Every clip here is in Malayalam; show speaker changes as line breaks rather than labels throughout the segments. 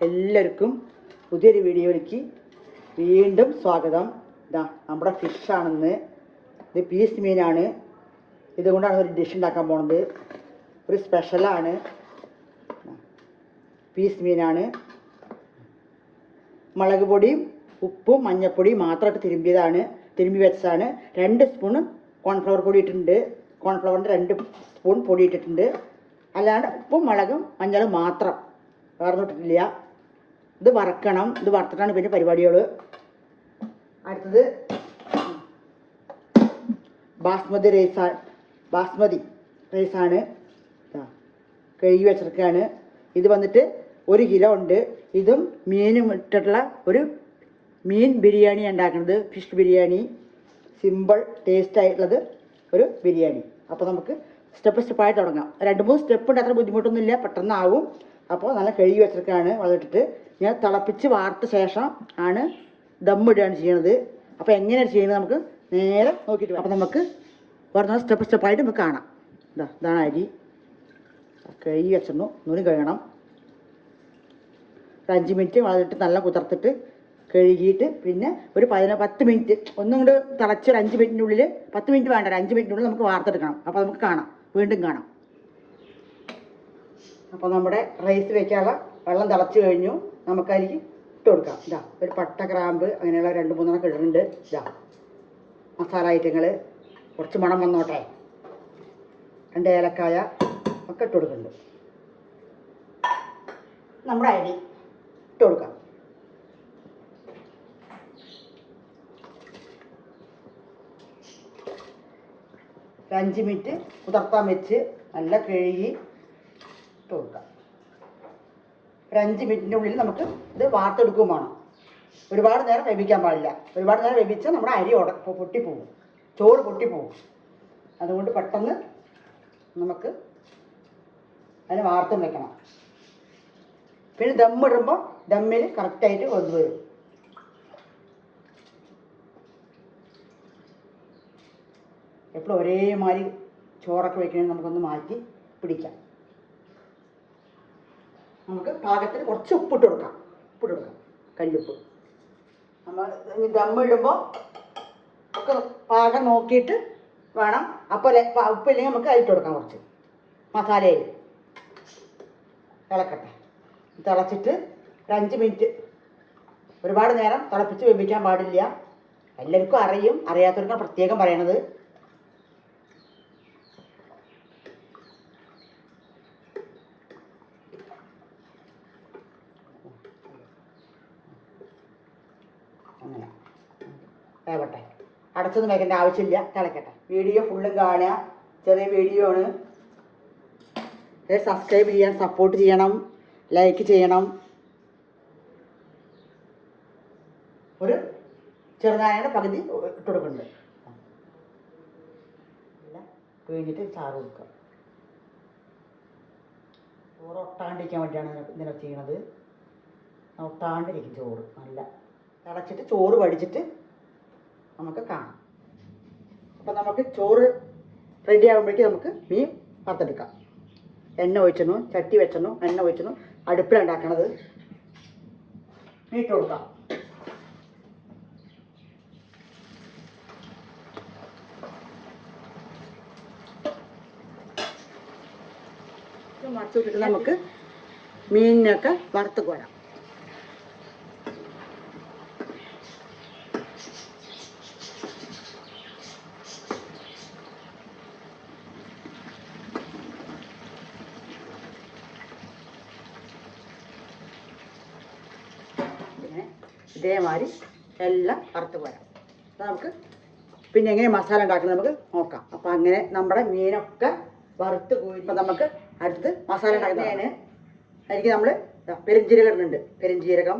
എല്ലാവർക്കും പുതിയൊരു വീഡിയോയിലേക്ക് വീണ്ടും സ്വാഗതം. ഇതാ നമ്മുടെ ഫിഷാണെന്ന്. ഇത് പീസ് മീനാണ്. ഇതുകൊണ്ടാണ് ഒരു ഡിഷ് ഉണ്ടാക്കാൻ പോകുന്നത്. ഒരു സ്പെഷ്യലാണ്. പീസ് മീനാണ്. മുളക് പൊടിയും ഉപ്പും മഞ്ഞൾപ്പൊടിയും മാത്രമായിട്ട് തിരുമ്പി വെച്ചതാണ്. 2 സ്പൂണ് കോൺഫ്ലവർ പൊടി ഇട്ടിട്ടുണ്ട്. കോൺഫ്ലവറിൻ്റെ 2 സ്പൂൺ പൊടി ഇട്ടിട്ടുണ്ട്. അല്ലാണ്ട് ഉപ്പും മുളകും മഞ്ഞളും മാത്രം, വേറെ ഇട്ടിട്ടില്ല. ഇത് വറക്കണം. ഇത് വറുത്തിട്ടാണ് പിന്നെ പരിപാടികൾ. അടുത്തത് ബാസ്മതി റൈസാണ്. കഴുകി വെച്ചിരിക്കുകയാണ്. ഇത് വന്നിട്ട് 1 കിലോ ഉണ്ട്. ഇതും മീനും ഇട്ടിട്ടുള്ള ഒരു മീൻ ബിരിയാണി ഉണ്ടാക്കുന്നത്. ഫിഷ് ബിരിയാണി, സിമ്പിൾ ടേസ്റ്റ് ആയിട്ടുള്ളത് ഒരു ബിരിയാണി. അപ്പോൾ നമുക്ക് സ്റ്റെപ്പായിട്ട് തുടങ്ങാം. 2-3 സ്റ്റെപ്പ് ഉണ്ട്. അത്ര ബുദ്ധിമുട്ടൊന്നുമില്ല, പെട്ടെന്നാവും. അപ്പോൾ നല്ല കഴുകി വെച്ചിരിക്കുകയാണ്. വളർത്തിട്ട് ഞാൻ തിളപ്പിച്ച് വാർത്ത ശേഷം ആണ് ദമ്മിടുകയാണ് ചെയ്യണത്. അപ്പോൾ എങ്ങനെയാണ് ചെയ്യുന്നത് നമുക്ക് നേരെ നോക്കിയിട്ട്. അപ്പോൾ നമുക്ക് പറഞ്ഞ സ്റ്റെപ്പായിട്ട് നമുക്ക് കാണാം. ഇതാണ് അരി. കഴുകി വെച്ചിരുന്നു. ഒന്നുകൂടി കഴുകണം. 5 മിനിറ്റ് വളർത്തിട്ട് നല്ല കുതിർത്തിട്ട് കഴുകിയിട്ട് പിന്നെ ഒരു 10 മിനിറ്റ് ഒന്നും കൂടെ തിളച്ച് 5 മിനിറ്റിനുള്ളിൽ, 10 മിനിറ്റ് വേണ്ട, 5 മിനിറ്റിനുള്ളിൽ നമുക്ക് വാർത്തെടുക്കണം. അപ്പോൾ നമുക്ക് കാണാം, വീണ്ടും കാണാം. അപ്പോൾ നമ്മുടെ റൈസ് വയ്ക്കാനുള്ള വെള്ളം തിളച്ച് കഴിഞ്ഞു. നമുക്കതിലേക്ക് ഇട്ട് കൊടുക്കാം. ഒരു പട്ട, ഗ്രാമ്പ് അങ്ങനെയുള്ള 2-3 ഇടുന്നുണ്ട്. മസാല ഐറ്റങ്ങൾ കുറച്ച് മണം വന്നോട്ടെ. 2 ഏലക്കായ ഒക്കെ ഇട്ട് കൊടുക്കുന്നുണ്ട്. നമ്മുടെ അരി ഇട്ട് കൊടുക്കാം. ഒരു 5 മിനിറ്റ് കുതിർത്താൻ വെച്ച് നല്ല കഴുകി ഇട്ട് കൊടുക്കാം. ഒരു 5 മിനിറ്റിൻ്റെ ഉള്ളിൽ നമുക്ക് ഇത് വാർത്തെടുക്കുകയും വേണം. ഒരുപാട് നേരം വേവിക്കാൻ പാടില്ല. ഒരുപാട് നേരം വേവിച്ചാൽ നമ്മുടെ അരി പൊട്ടിപ്പോവും, ചോറ് പൊട്ടിപ്പോവും. അതുകൊണ്ട് പെട്ടെന്ന് നമുക്ക് അതിന് വാർത്തും വെക്കണം. പിന്നെ ദമ്മിടുമ്പോൾ ദമ്മിൽ കറക്റ്റായിട്ട് വെന്ത് വരും. എപ്പോഴും ഒരേമാതിരി ചോറൊക്കെ വയ്ക്കണമെങ്കിൽ നമുക്കൊന്ന് മാറ്റി പിടിക്കാം. നമുക്ക് പാകത്തിന് കുറച്ച് ഉപ്പിട്ട് കൊടുക്കാം. കല്ലുപ്പ്. നമ്മൾ ദമ്മിടുമ്പോൾ ഒക്കെ പാകം നോക്കിയിട്ട് വേണം. അപ്പോൾ ഉപ്പില്ലെങ്കിൽ നമുക്ക് അതിട്ട് കൊടുക്കാം. കുറച്ച് മസാലയിൽ തിളക്കട്ടെ. തിളച്ചിട്ട് ഒരു 5 മിനിറ്റ്, ഒരുപാട് നേരം തിളപ്പിച്ച് വേവിക്കാൻ പാടില്ല. എല്ലാവർക്കും അറിയും, അറിയാത്തവർക്കാണ് പ്രത്യേകം പറയണത്. അങ്ങനെ വേവട്ടെ. അടച്ചൊന്നും വെക്കേണ്ട ആവശ്യമില്ല, തിളക്കട്ടെ. വീഡിയോ ഫുള്ളും കാണുക. ചെറിയ വീഡിയോ ആണ്. സബ്സ്ക്രൈബ് ചെയ്യാൻ, സപ്പോർട്ട് ചെയ്യണം, ലൈക്ക് ചെയ്യണം. ഒരു ചെറുനാരങ്ങയുടെ പകുതി ഇട്ട് കൊടുക്കുന്നുണ്ട്. കഴിഞ്ഞിട്ട് ചാറ് കൊടുക്കുക. ചോറ് ഒട്ടാണ്ടിരിക്കാൻ വേണ്ടിയാണ് ഇങ്ങനെ ചെയ്യണത്. ഒട്ടാണ്ടിരിക്കും ചോറ്. നല്ല തിളച്ചിട്ട് ചോറ് വടിച്ചിട്ട് നമുക്ക് കാണാം. അപ്പം നമുക്ക് ചോറ് റെഡി ആകുമ്പോഴേക്കും നമുക്ക് മീൻ വറുത്തെടുക്കാം. എണ്ണ ഒഴിച്ചു, ചട്ടി വെച്ചു, എണ്ണ ഒഴിച്ചു. അടുപ്പിലാണ് ഉണ്ടാക്കണത്. മീറ്റ് കൊടുക്കാം. മറച്ചിട്ടിട്ട് നമുക്ക് മീനിനൊക്കെ വറുത്ത് കോരാം. ഇതേമാതിരി എല്ലാം വറുത്ത് പോരാം. അപ്പോൾ നമുക്ക് പിന്നെ എങ്ങനെ മസാല ഉണ്ടാക്കുന്നത് നമുക്ക് നോക്കാം. അപ്പോൾ അങ്ങനെ നമ്മുടെ മീനൊക്കെ വറുത്ത് കോരി. ഇപ്പം നമുക്ക് അടുത്ത് മസാല ഉണ്ടാക്കുന്നതാണ്. അതിലേക്ക് നമ്മൾ പെരുംജീരകം ഇടുന്നുണ്ട്. പെരുംജീരകം,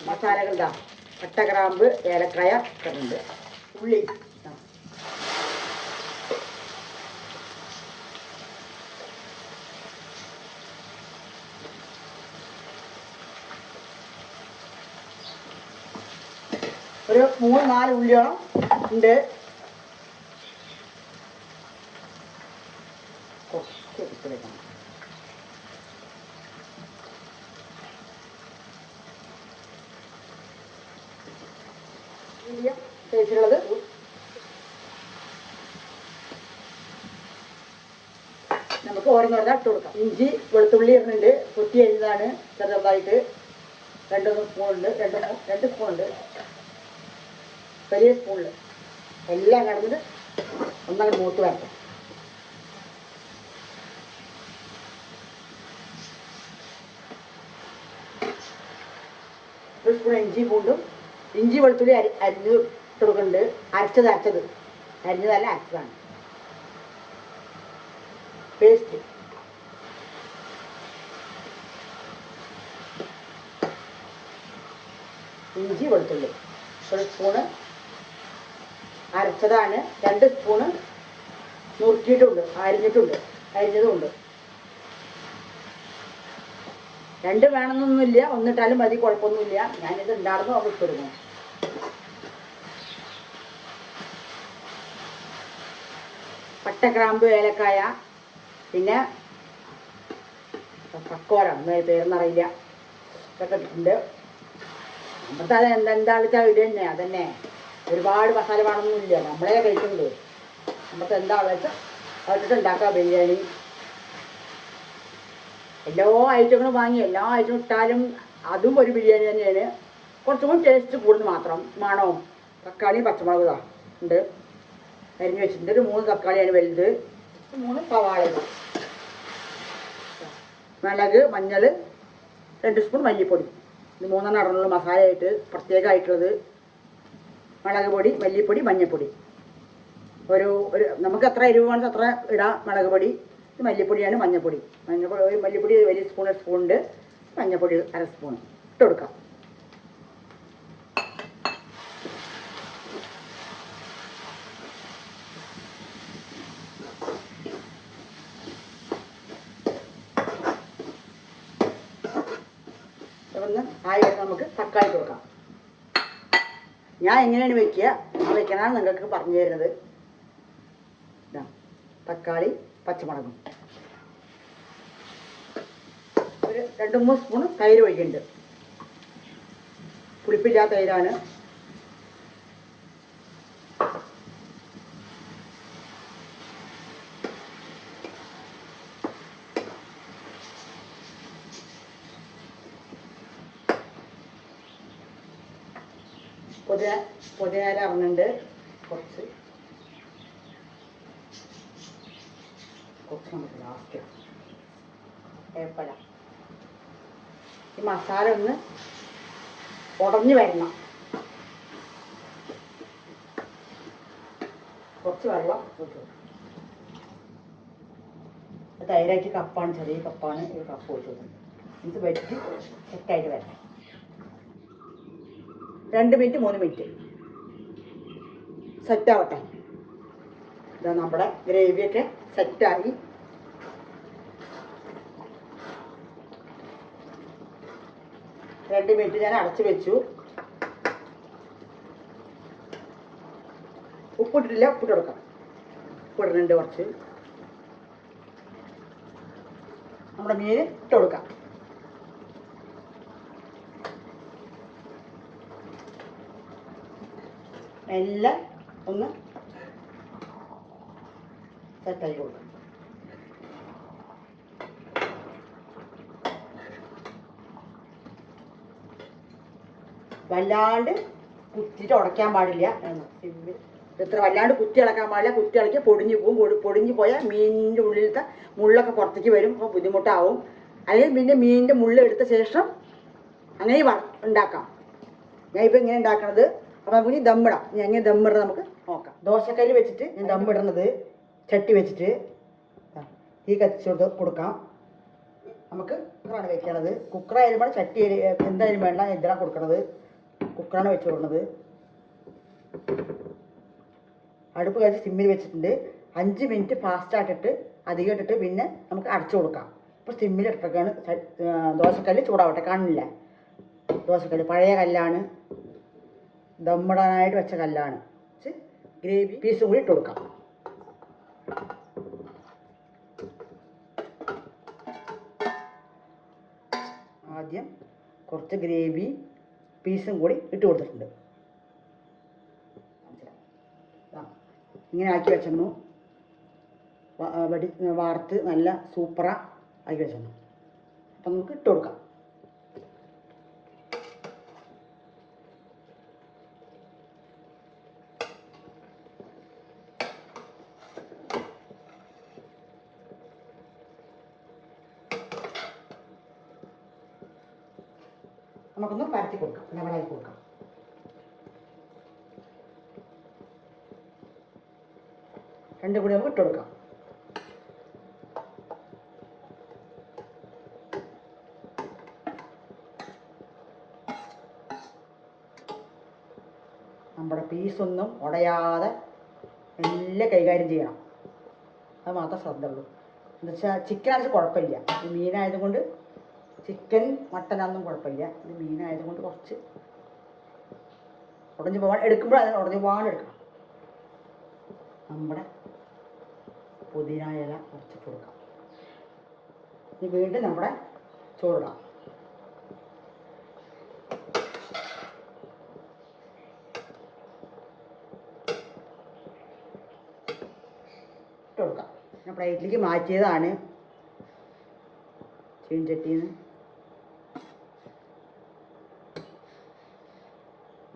മസാലകൾ പട്ട, ഗ്രാമ്പ്, ഏലക്കായ ഇടുന്നുണ്ട്. ഉള്ളി, ഒരു 3-4 ഉള്ളിയോളം ഉണ്ട്. കുറച്ച് ഇട്ട് വെക്കണം. ചെറിയ സൈസിലുള്ളത് നമുക്ക് ഓരോന്നോരോന്ന് ഇട്ട് കൊടുക്കാം. ഇഞ്ചി വെളുത്തുള്ളി ഇടുന്നുണ്ട്, കൊത്തി അരിഞ്ഞതാണ് ചെറുതായിട്ട്. 2 സ്പൂണുണ്ട്, 2 സ്പൂണുണ്ട്, വലിയ സ്പൂണിൽ എല്ലാം കിടന്നിട്ട് ഒന്നങ്ങോട്ട് മൂത്ത് വരട്ടെ. ഒരു സ്പൂൺ ഇഞ്ചി വെളുത്തുള്ളി അരിഞ്ഞ് ഇട്ട് കൊടുക്കുന്നുണ്ട്. അരച്ചത് അരിഞ്ഞതല്ല, അരച്ചതാണ് പേസ്റ്റ്. ഇഞ്ചി വെളുത്തുള്ളി 1 സ്പൂണ് അരച്ചതാണ്. 2 സ്പൂണ് നുറുക്കിയിട്ടുണ്ട്, അരിഞ്ഞതുമുണ്ട്. 2 വേണമെന്നൊന്നുമില്ല, ഒന്നിട്ടാലും മതി, കുഴപ്പമൊന്നുമില്ല. ഞാനിത് ഉണ്ടായിരുന്നു അവിടെ ഇട്ടിരുന്നു. പട്ട, ഗ്രാമ്പ്, ഏലക്കായ, പിന്നെ പക്കോരം, പേരെന്നറിയില്ല, ഇതൊക്കെ ഇട്ടിട്ടുണ്ട്. നമ്മുടെ എന്താ വെച്ചാൽ ഇത് തന്നെ, അതന്നെ. ഒരുപാട് മസാല വേണമെന്നൊന്നുമില്ല, നമ്മളെ കഴിക്കുന്നത്. നമുക്ക് എന്താ വെച്ചാൽ അതിട്ട് ഉണ്ടാക്കാം ബിരിയാണി. എല്ലാ ഐറ്റങ്ങളും വാങ്ങി എല്ലാ ഐറ്റവും ഇട്ടാലും അതും ഒരു ബിരിയാണി തന്നെയാണ്. കുറച്ചും കൂടി ടേസ്റ്റ് കൂടുന്നു മാത്രം. മണവും തക്കാളി പച്ചമുളക് ഉണ്ട് അരിഞ്ഞ് വെച്ചിട്ടുണ്ട്. ഒരു 3 തക്കാളിയാണ് വലുത്, 3 സവാള, മുളക്, മഞ്ഞൾ, 2 സ്പൂൺ മല്ലിപ്പൊടി. ഇത് 3 നടനുള്ള മസാലയായിട്ട് പ്രത്യേകമായിട്ടുള്ളത്. മുളക് പൊടി, മല്ലിപ്പൊടി, മഞ്ഞൾപ്പൊടി. ഒരു നമുക്ക് എത്ര എരിവ് വേണമെങ്കിൽ അത്ര ഇടാം. മുളക് പൊടി, ഇത് മല്ലിപ്പൊടിയാണ്. മല്ലിപ്പൊടി വലിയ സ്പൂണുണ്ട്, മഞ്ഞൾപ്പൊടി 1/2 സ്പൂൺ ഇട്ട് കൊടുക്കാം. ഒന്ന് ആയി വരുന്ന നമുക്ക് തക്കാളി കൊടുക്കാം. ഞാൻ എങ്ങനെയാണ് വെക്കുക, വെക്കണമെന്നാണ് നിങ്ങൾക്ക് പറഞ്ഞു തരുന്നത്. തക്കാളി, പച്ചമുളകും, ഒരു 2-3 സ്പൂൺ തൈര് ഒഴിക്കുന്നുണ്ട്. പുളിപ്പില്ലാത്ത തൈരാണ്. പുതിന ഇറങ്ങുന്നുണ്ട്, കുറച്ച് നമുക്ക് ലാസ്റ്റ് ഏപ്പല. ഈ മസാല ഒന്ന് ഉടഞ്ഞു വരണം. കുറച്ച് വെള്ളം ഒഴിച്ചു. തൈരായിട്ട് കപ്പാണ്, ചെറിയ കപ്പാണ്, ഒരു കപ്പ് ഒഴിച്ചു കൊടുക്കുന്നത്. ഇത് വെച്ച് സെറ്റായിട്ട് വരണം. 2 മിനിറ്റ് 3 മിനിറ്റ് സെറ്റാവട്ടെ. ഇതാ നമ്മുടെ ഗ്രേവിയൊക്കെ സെറ്റായി. രണ്ട് മിനിറ്റ് ഞാൻ അടച്ചു വെച്ചു. ഉപ്പിട്ടിട്ടില്ല, ഉപ്പിട്ട് കൊടുക്കാം. ഉപ്പിടുന്നുണ്ട് കുറച്ച്. നമ്മുടെ മീൻ ഇട്ട് കൊടുക്കാം. എല്ലാം ഒന്ന് സെറ്റാക്കി കൊടുക്കാം. വല്ലാണ്ട് കുത്തിയിട്ട് ഉടയ്ക്കാൻ പാടില്ല. എത്ര വല്ലാണ്ട് കുത്തി ഇളക്കാൻ പാടില്ല. കുത്തി ഇളക്കി പൊടിഞ്ഞു പോകും. പൊടിഞ്ഞു പോയാൽ മീനിൻ്റെ ഉള്ളിലത്തെ മുള്ളൊക്കെ പുറത്തേക്ക് വരും. അപ്പോൾ ബുദ്ധിമുട്ടാവും. അല്ലെങ്കിൽ പിന്നെ മീനിൻ്റെ മുള്ള എടുത്ത ശേഷം അങ്ങനെ ഉണ്ടാക്കാം. ഞാൻ ഇപ്പോൾ ഇങ്ങനെ ഉണ്ടാക്കണത്. അപ്പോൾ നമുക്ക് ഇനി ദമ്മിടാം. ഇനി എങ്ങനെ ദമ്മിടണം നമുക്ക് നോക്കാം. ദോശക്കല്ല് വെച്ചിട്ട് ഞാൻ ദമ്മിടുന്നത്, ചട്ടി വെച്ചിട്ട് തീ കത്തിച്ച് കൊടുക്കാം. നമുക്ക് കുക്കറാണ് വെക്കണത്. കുക്കറായാലും വേണം, ചട്ടി എന്തായാലും വേണ്ട, ഇതിലാണ് കൊടുക്കണത്. കുക്കറാണ് വെച്ച് കൊടുക്കുന്നത്. അടുപ്പ് കഴിച്ച് സിമ്മിൽ വെച്ചിട്ടുണ്ട്. 5 മിനിറ്റ് ഫാസ്റ്റായിട്ടിട്ട് അധികം ഇട്ടിട്ട് പിന്നെ നമുക്ക് അടച്ചു കൊടുക്കാം. ഇപ്പോൾ സിമ്മിൽ ഇട്ടൊക്കെയാണ്. ദോശക്കല്ല് ചൂടാവട്ടെ. കാണില്ല, ദോശക്കല്ല് പഴയ കല്ലാണ്, ദമ്മിടാനായിട്ട് വെച്ച കല്ലാണ്. ഗ്രേവി പീസും കൂടി ഇട്ട് കൊടുക്കാം. ആദ്യം കുറച്ച് ഗ്രേവി പീസും കൂടി ഇട്ട് കൊടുത്തിട്ടുണ്ട്. ഇങ്ങനെ ആക്കി വെച്ചിരുന്നു. വാർത്ത് നല്ല സൂപ്പറാ ആക്കി വെച്ചിരുന്നു. അപ്പം നമുക്ക് ഇട്ട് കൊടുക്കാം. നമുക്കൊന്ന് പരത്തി കൊടുക്കാം, ലെവലാക്കി കൊടുക്കാം. രണ്ടും കൂടി നമുക്ക് ഇട്ട് കൊടുക്കാം. നമ്മുടെ പീസൊന്നും ഉടയാതെ എല്ലാം കൈകാര്യം ചെയ്യണം. അത് മാത്രം ശ്രദ്ധ ഉള്ളൂ. എന്താ വെച്ചാൽ ചിക്കനാണെങ്കിൽ കുഴപ്പമില്ല, ഈ മീനായതുകൊണ്ട് ചിക്കൻ മട്ടനൊന്നും കുഴപ്പമില്ല. ഇത് മീനായതുകൊണ്ട് കുറച്ച് ഉടഞ്ഞു പോകാൻ എടുക്കുമ്പോൾ അതിന് ഉടഞ്ഞു പോകാൻ എടുക്കണം. നമ്മുടെ പുതിന ഇല കുറച്ച് കൊടുക്കാം. ഇനി വീണ്ടും നമ്മുടെ ചോറിടാം. ഇട്ട് കൊടുക്കാം. ഞാൻ പ്ലേറ്റിലേക്ക് മാറ്റിയതാണ് ചീൻചട്ടിയിൽ നിന്ന്.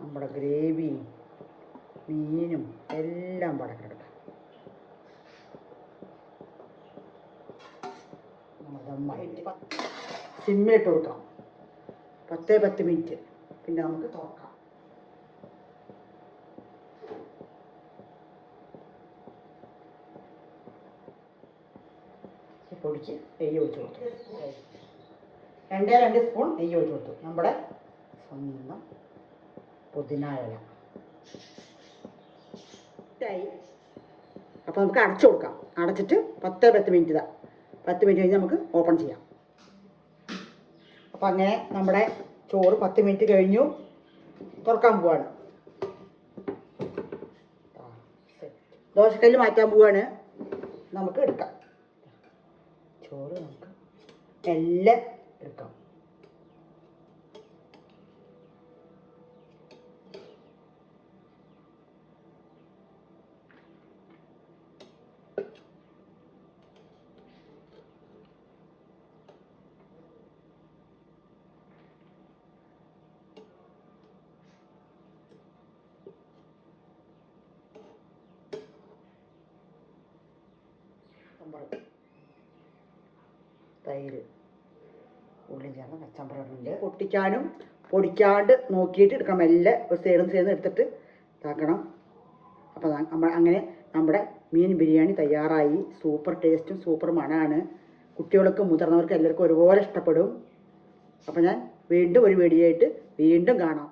നമ്മുടെ ഗ്രേവിയും മീനും എല്ലാം പടക്കെടുക്കാം. സിമ്മിലിട്ട് കൊടുക്കാം. 10 മിനിറ്റ്. പിന്നെ നമുക്ക് തുറക്കാം. പൊടിക്ക് നെയ്യ് ഒഴിച്ച് കൊടുത്തു. 2 സ്പൂൺ നെയ്യ് ഒഴിച്ച് കൊടുത്തു. നമ്മുടെ സ്വന്തം പുതിന ഇല ആയി. അപ്പോൾ നമുക്ക് അടച്ചു കൊടുക്കാം. അടച്ചിട്ട് 10 മിനിറ്റ് 10 മിനിറ്റ് കഴിഞ്ഞ് നമുക്ക് ഓപ്പൺ ചെയ്യാം. അപ്പം അങ്ങനെ നമ്മുടെ ചോറ് 10 മിനിറ്റ് കഴിഞ്ഞു. തുറക്കാൻ പോവാണ്. ദോശക്കല്ല് മാറ്റാൻ പോവാണ്. നമുക്ക് എടുക്കാം. ചോറ് നമുക്ക് എല്ലാം എടുക്കാം. തൈര് ഉള്ളി ചേർന്ന് കച്ചമ്പറുണ്ട്. പൊട്ടിക്കാനും പൊടിക്കാണ്ട് നോക്കിയിട്ട് എടുക്കണം. എല്ലാം ഒരു സൈഡിൽ എടുത്തിട്ട് ഇതാക്കണം. അപ്പോൾ അങ്ങനെ നമ്മുടെ മീൻ ബിരിയാണി തയ്യാറായി. സൂപ്പർ ടേസ്റ്റും സൂപ്പർ മണമാണ്. കുട്ടികൾക്കും മുതിർന്നവർക്കും എല്ലാവർക്കും ഒരുപോലെ ഇഷ്ടപ്പെടും. അപ്പോൾ ഞാൻ വീണ്ടും ഒരു വീഡിയോ ആയിട്ട് വീണ്ടും കാണാം.